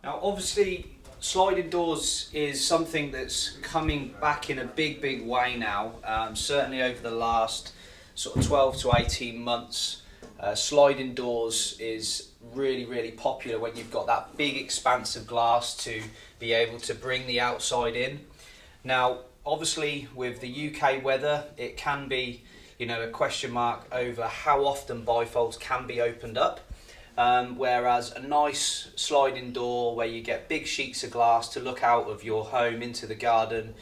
Now obviously sliding doors is something that's coming back in a big way now, certainly over the last sort of 12 to 18 months. Sliding doors is really popular when you've got that big expanse of glass to be able to bring the outside in. Now obviously with the UK weather it can be, you know, a question mark over how often bifolds can be opened up. Whereas a nice sliding door where you get big sheets of glass to look out of your home into the garden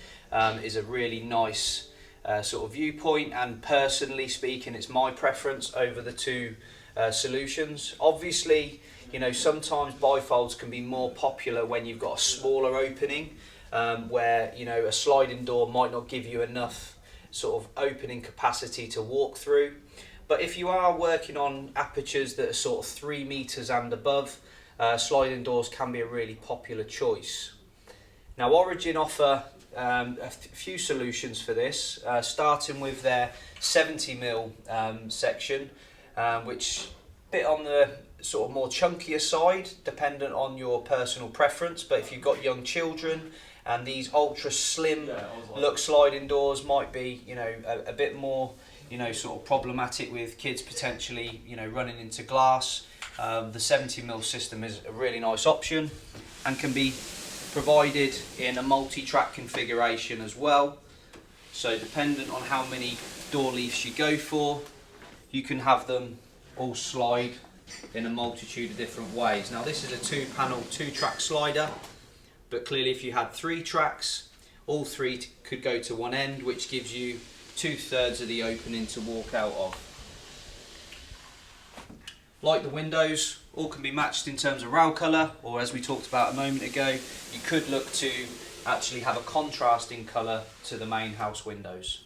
is a really nice sort of viewpoint, and personally speaking it's my preference over the two solutions. Obviously, you know, sometimes bifolds can be more popular when you've got a smaller opening, where, you know, a sliding door might not give you enough sort of opening capacity to walk through. But if you are working on apertures that are sort of 3 meters and above, sliding doors can be a really popular choice. Now Origin offer a few solutions for this, starting with their 70mm section, which bit on the sort of more chunkier side, dependent on your personal preference. But if you've got young children, and these ultra slim look sliding doors might be, you know, a bit more, you know, sort of problematic with kids potentially, you know, running into glass. The 70mm system is a really nice option and can be provided in a multi-track configuration as well. So dependent on how many door leaves you go for, you can have them all slide in a multitude of different ways. Now this is a 2-panel 2-track slider, but clearly if you had 3 tracks, all 3 could go to one end, which gives you 2/3 of the opening to walk out of. Like the windows, all can be matched in terms of rail colour, or as we talked about a moment ago, you could look to actually have a contrasting colour to the main house windows.